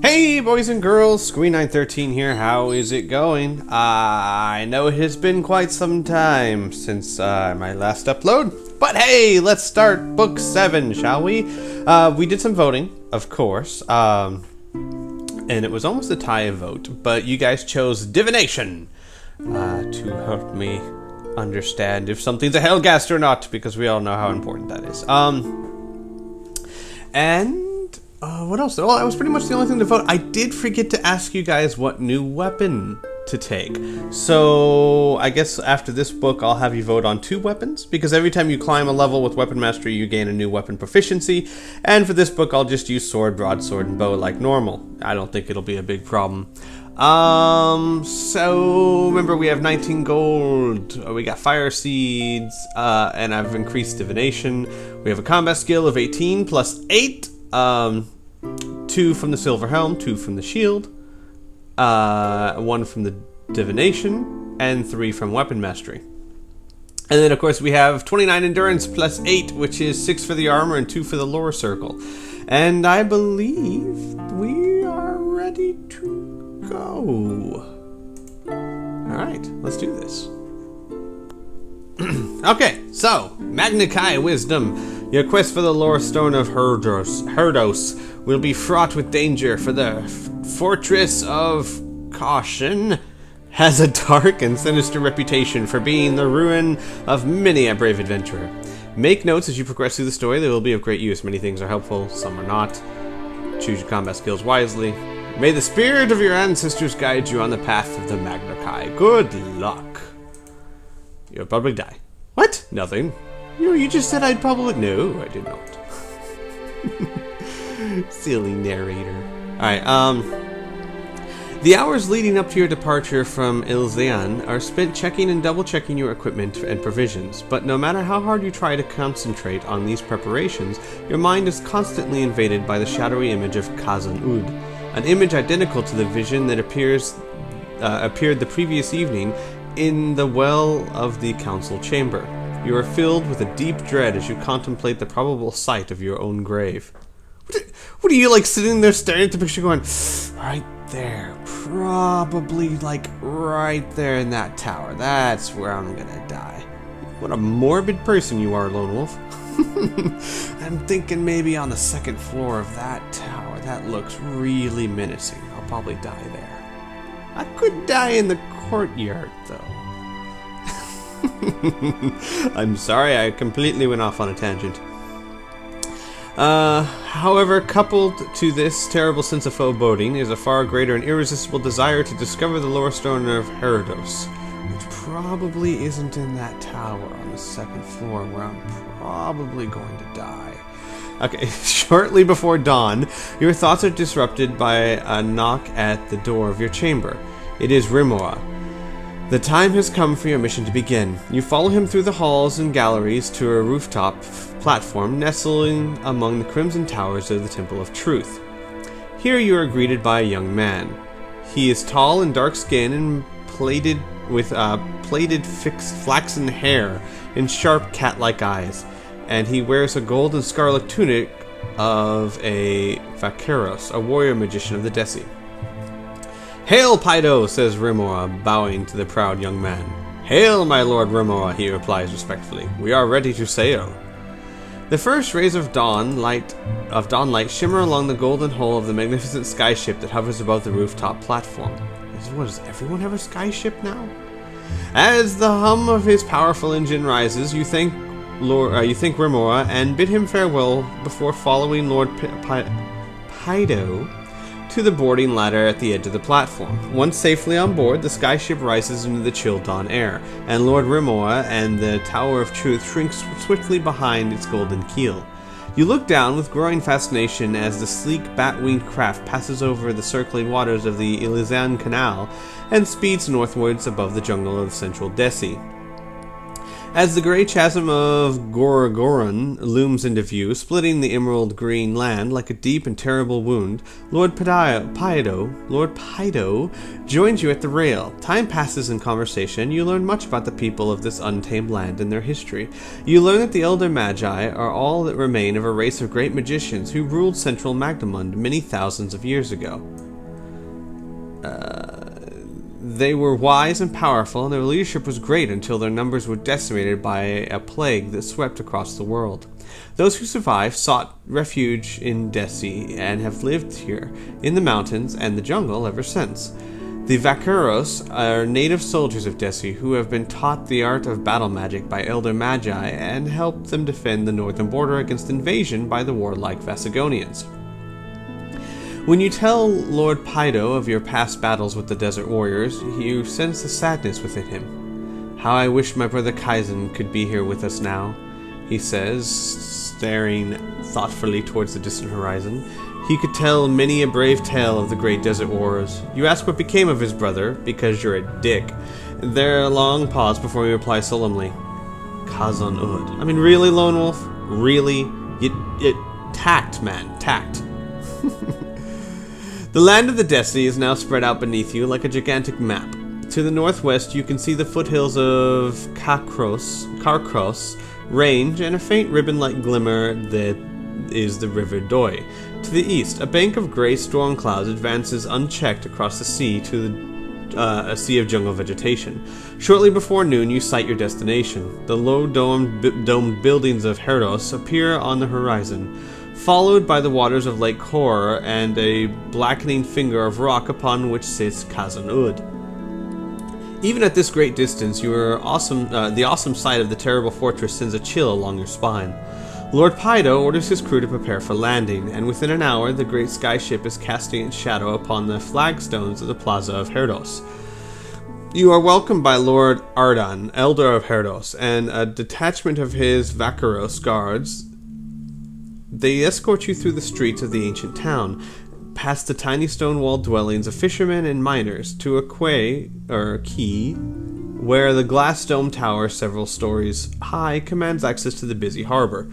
Hey boys and girls, Squee913 here, how is it going? I know it has been quite some time since my last upload, but hey, let's start book 7, shall we? We did some voting, of course, and it was almost a tie vote, but you guys chose divination to help me understand if something's a Hellgast or not, because we all know how important that is. What else? Well, that was pretty much the only thing to vote. I did forget to ask you guys what new weapon to take. So, I guess after this book, I'll have you vote on 2 weapons, because every time you climb a level with Weapon Mastery, you gain a new weapon proficiency. And for this book, I'll just use sword, broadsword, and bow like normal. I don't think it'll be a big problem. So remember we have 19 gold, we got fire seeds, and I've increased divination. We have a combat skill of 18 plus 8, 2 from the silver helm, 2 from the shield, 1 from the divination, and 3 from weapon mastery. And then of course we have 29 endurance plus 8, which is 6 for the armor and 2 for the lore circle. And I believe we are ready to go. Alright, let's do this. Okay, so, Magna Chi Wisdom. Your quest for the lore stone of Herdos will be fraught with danger, for the Fortress of Caution has a dark and sinister reputation for being the ruin of many a brave adventurer. Make notes as you progress through the story. They will be of great use. Many things are helpful, some are not. Choose your combat skills wisely. May the spirit of your ancestors guide you on the path of the Magna Chi. Good luck. You'll probably die. What? Nothing. You just said I'd probably... No, I did not. Silly narrator. Alright, the hours leading up to your departure from Ilzean are spent checking and double-checking your equipment and provisions, but no matter how hard you try to concentrate on these preparations, your mind is constantly invaded by the shadowy image of Khazan-ud, an image identical to the vision that appeared the previous evening in the well of the council chamber. You are filled with a deep dread as you contemplate the probable site of your own grave. What are you, like, sitting there staring at the picture going, right there, probably, like, right there in that tower. That's where I'm gonna die. What a morbid person you are, Lone Wolf. I'm thinking maybe on the 2nd floor of that tower. That looks really menacing. I'll probably die there. I could die in the courtyard, though. I'm sorry, I completely went off on a tangent. However, coupled to this terrible sense of foreboding is a far greater and irresistible desire to discover the lore stone of Herdos, which probably isn't in that tower on the 2nd floor where I'm probably going to die. Okay, shortly before dawn, your thoughts are disrupted by a knock at the door of your chamber. It is Rimoa. The time has come for your mission to begin. You follow him through the halls and galleries to a rooftop platform nestling among the crimson towers of the Temple of Truth. Here you are greeted by a young man. He is tall and dark-skinned and plaited fixed flaxen hair and sharp cat-like eyes, and he wears a gold and scarlet tunic of a Vaqueros, a warrior magician of the Desi. "Hail, Pydo," says Rimoa, bowing to the proud young man. "Hail, my lord Rimoa," he replies respectfully. "We are ready to sail." The first rays of dawnlight shimmer along the golden hull of the magnificent skyship that hovers above the rooftop platform. Does everyone have a skyship now? As the hum of his powerful engine rises, you thank Rimoa and bid him farewell before following Lord Pydo to the boarding ladder at the edge of the platform. Once safely on board, the skyship rises into the chill dawn air, and Lord Rimoa and the Tower of Truth shrink swiftly behind its golden keel. You look down with growing fascination as the sleek bat-winged craft passes over the circling waters of the Ilizan Canal and speeds northwards above the jungle of central Desi. As the grey chasm of Gorgoron looms into view, splitting the emerald green land like a deep and terrible wound, Lord Pydo joins you at the rail. Time passes in conversation. You learn much about the people of this untamed land and their history. You learn that the Elder Magi are all that remain of a race of great magicians who ruled central Magnemund many thousands of years ago. They were wise and powerful, and their leadership was great until their numbers were decimated by a plague that swept across the world. Those who survived sought refuge in Desi and have lived here, in the mountains and the jungle ever since. The Vaqueros are native soldiers of Desi who have been taught the art of battle magic by Elder Magi and help them defend the northern border against invasion by the warlike Vasigonians. When you tell Lord Pydo of your past battles with the Desert Warriors, you sense a sadness within him. "How I wish my brother Kaizen could be here with us now," he says, staring thoughtfully towards the distant horizon. "He could tell many a brave tale of the great Desert Wars." You ask what became of his brother, because you're a dick. There a long pause before you reply solemnly, "Khazan Ud." I mean, really, Lone Wolf? Really? Tact, man. Tact. The land of the Desi is now spread out beneath you like a gigantic map. To the northwest, you can see the foothills of Carcross range and a faint ribbon-like glimmer that is the River Doi. To the east, a bank of grey storm clouds advances unchecked across the sea to a sea of jungle vegetation. Shortly before noon, you sight your destination. The low domed buildings of Herdos appear on the horizon, followed by the waters of Lake Kor and a blackening finger of rock upon which sits Khazan Ud. Even at this great distance, the awesome sight of the terrible fortress sends a chill along your spine. Lord Pydo orders his crew to prepare for landing, and within an hour the great skyship is casting its shadow upon the flagstones of the plaza of Herdos. You are welcomed by Lord Ardan, Elder of Herdos, and a detachment of his Vaqueros guards. They escort you through the streets of the ancient town, past the tiny stone-walled dwellings of fishermen and miners, to a quay, where the glass dome tower, several stories high, commands access to the busy harbor.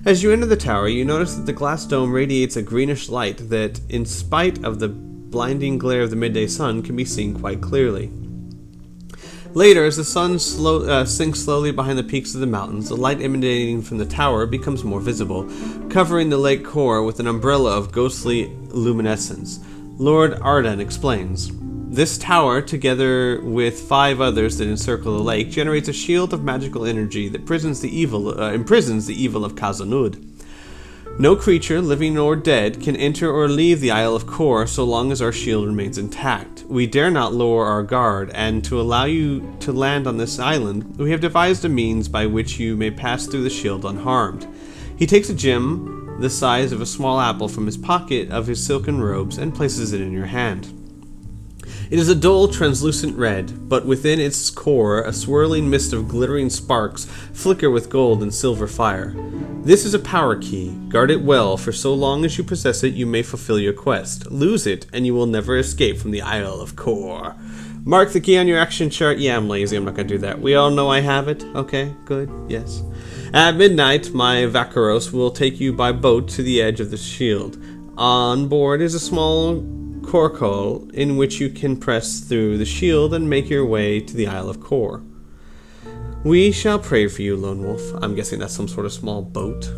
As you enter the tower, you notice that the glass dome radiates a greenish light that, in spite of the blinding glare of the midday sun, can be seen quite clearly. Later, as the sun sinks slowly behind the peaks of the mountains, the light emanating from the tower becomes more visible, covering the Lake Kor with an umbrella of ghostly luminescence. Lord Arden explains, "This tower, together with 5 others that encircle the lake, generates a shield of magical energy that imprisons the evil of Khazan Ud. No creature, living or dead, can enter or leave the Isle of Kor so long as our shield remains intact. We dare not lower our guard, and to allow you to land on this island, we have devised a means by which you may pass through the shield unharmed." He takes a gem the size of a small apple from his pocket of his silken robes and places it in your hand. It is a dull, translucent red, but within its core a swirling mist of glittering sparks flicker with gold and silver fire. This is a power key. Guard it well, for so long as you possess it, you may fulfill your quest. Lose it, and you will never escape from the Isle of Kor. Mark the key on your action chart. Yeah, I'm lazy. I'm not going to do that. We all know I have it. Okay, good. Yes. At midnight, my Vaqueros will take you by boat to the edge of the shield. On board is a small corcole in which you can press through the shield and make your way to the Isle of Kor. We shall pray for you, Lone Wolf. I'm guessing that's some sort of small boat.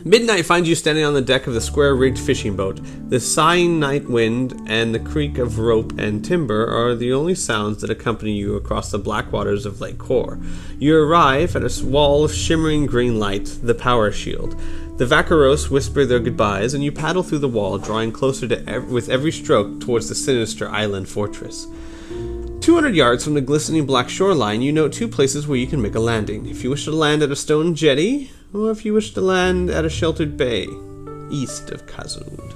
Midnight finds you standing on the deck of the square-rigged fishing boat. The sighing night wind and the creak of rope and timber are the only sounds that accompany you across the black waters of Lake Kor. You arrive at a wall of shimmering green light, the power shield. The Vaqueros whisper their goodbyes, and you paddle through the wall, drawing closer with every stroke towards the sinister island fortress. 200 yards from the glistening black shoreline, you note 2 places where you can make a landing. If you wish to land at a stone jetty, or if you wish to land at a sheltered bay, east of Khazan Ud.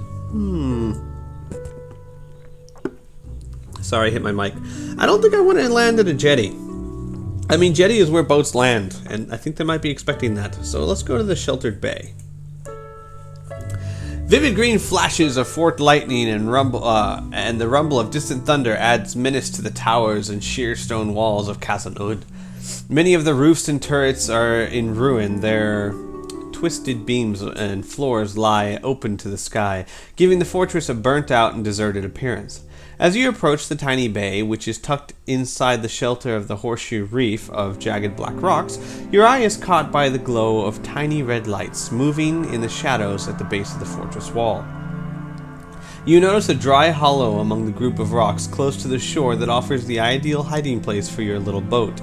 Sorry, I hit my mic. I don't think I want to land at a jetty. I mean, jetty is where boats land, and I think they might be expecting that. So let's go to the sheltered bay. Vivid green flashes of forked lightning and the rumble of distant thunder adds menace to the towers and sheer stone walls of Khazan Ud. Many of the roofs and turrets are in ruin. Their twisted beams and floors lie open to the sky, giving the fortress a burnt-out and deserted appearance. As you approach the tiny bay, which is tucked inside the shelter of the horseshoe reef of jagged black rocks, your eye is caught by the glow of tiny red lights moving in the shadows at the base of the fortress wall. You notice a dry hollow among the group of rocks close to the shore that offers the ideal hiding place for your little boat.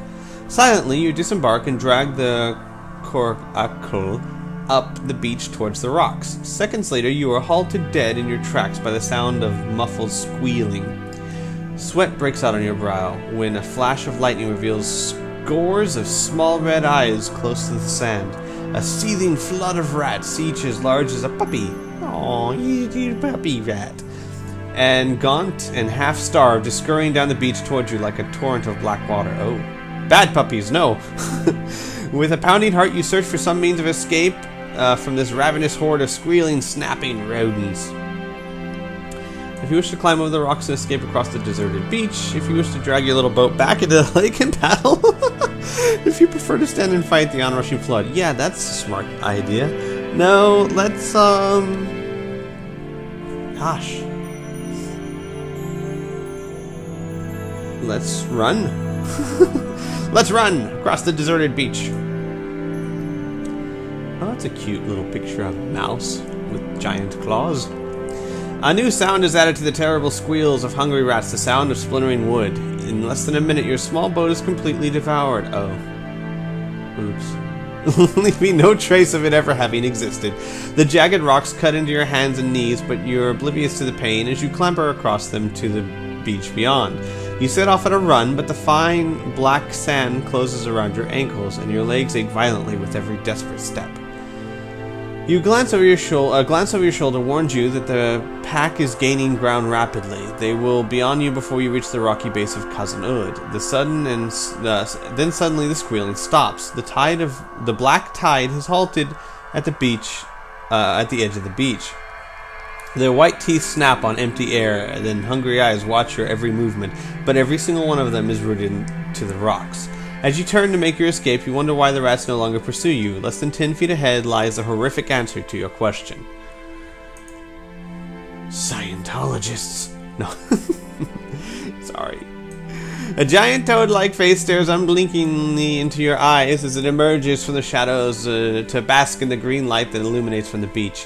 Silently, you disembark and drag the coracle up the beach towards the rocks. Seconds later, you are halted dead in your tracks by the sound of muffled squealing. Sweat breaks out on your brow when a flash of lightning reveals scores of small red eyes close to the sand. A seething flood of rats, each as large as a puppy. Aw, you puppy rat. And gaunt and half-starved is scurrying down the beach towards you like a torrent of black water. Oh, bad puppies, no. With a pounding heart, you search for some means of escape from this ravenous horde of squealing, snapping rodents. If you wish to climb over the rocks and escape across the deserted beach, if you wish to drag your little boat back into the lake and paddle, if you prefer to stand and fight the onrushing flood, yeah, that's a smart idea. No, let's, gosh. Let's run. Let's run across the deserted beach. Oh, that's a cute little picture of a mouse with giant claws. A new sound is added to the terrible squeals of hungry rats, the sound of splintering wood. In less than a minute, your small boat is completely devoured. Oh. Oops. Leaving no trace of it ever having existed. The jagged rocks cut into your hands and knees, but you're oblivious to the pain as you clamber across them to the beach beyond. You set off at a run, but the fine black sand closes around your ankles, and your legs ache violently with every desperate step. You glance over your shoulder warns you that the pack is gaining ground rapidly. They will be on you before you reach the rocky base of Cousin Ud. Then suddenly the squealing stops. The black tide has halted at the beach, at the edge of the beach. Their white teeth snap on empty air, and then hungry eyes watch your every movement, but every single one of them is rooted to the rocks. As you turn to make your escape, you wonder why the rats no longer pursue you. Less than 10 feet ahead lies a horrific answer to your question. Scientologists. No. Sorry. A giant toad-like face stares unblinkingly into your eyes as it emerges from the shadows to bask in the green light that illuminates from the beach.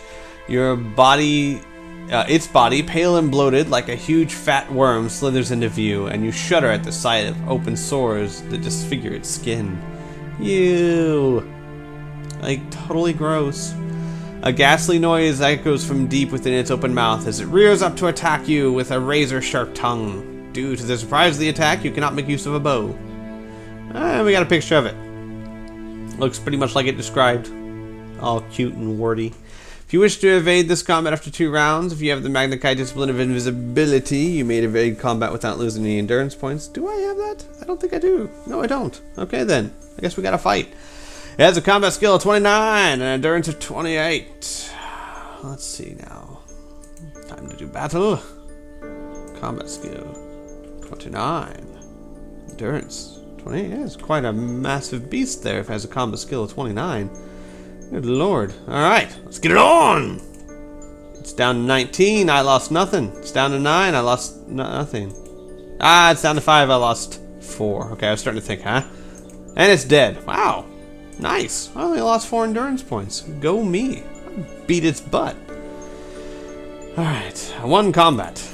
Its body, pale and bloated like a huge fat worm, slithers into view, and you shudder at the sight of open sores that disfigure its skin. Ew. Like, totally gross. A ghastly noise echoes from deep within its open mouth as it rears up to attack you with a razor-sharp tongue. Due to the surprise of the attack, you cannot make use of a bow. We got a picture of it. Looks pretty much like it described. All cute and warty. If you wish to evade this combat after 2 rounds, if you have the Magna Chi discipline of invisibility, you may evade combat without losing any endurance points. Do I have that? I don't think I do. No, I don't. Okay then. I guess we gotta fight. It has a combat skill of 29 and an endurance of 28. Let's see now. Time to do battle. Combat skill 29. Endurance 28. Yeah, it's quite a massive beast there if it has a combat skill of 29. Good lord. Alright, let's get it on! It's down to 19, I lost nothing. It's down to 9, I lost nothing. It's down to 5, I lost 4. Okay, I was starting to think, huh? And it's dead. Wow. Nice. I only lost 4 endurance points. Go me. I beat its butt. Alright, 1 combat.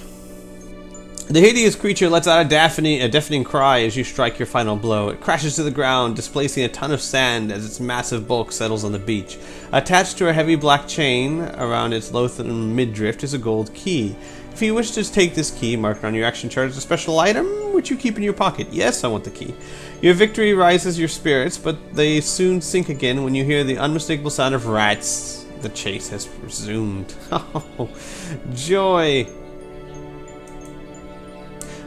The hideous creature lets out a deafening cry as you strike your final blow. It crashes to the ground, displacing a ton of sand as its massive bulk settles on the beach. Attached to a heavy black chain around its loathsome midriff is a gold key. If you wish to take this key, mark it on your action chart as a special item, which you keep in your pocket. Yes, I want the key. Your victory rises your spirits, but they soon sink again when you hear the unmistakable sound of rats. The chase has resumed. Oh, joy!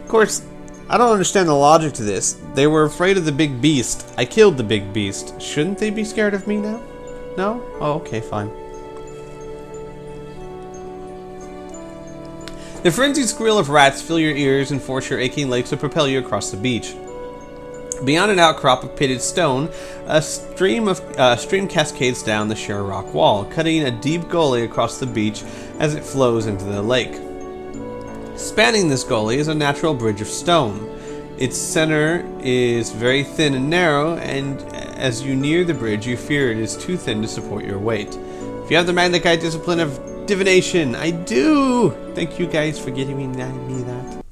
Of course, I don't understand the logic to this. They were afraid of the big beast. I killed the big beast. Shouldn't they be scared of me now? No? Oh, okay, fine. The frenzied squeal of rats fill your ears and force your aching legs to propel you across the beach. Beyond an outcrop of pitted stone, a stream cascades down the sheer rock wall, cutting a deep gully across the beach as it flows into the lake. Spanning this gully is a natural bridge of stone. Its center is very thin and narrow, and as you near the bridge, you fear it is too thin to support your weight. If you have the Magna Guide discipline of divination, I do! Thank you guys for getting me that.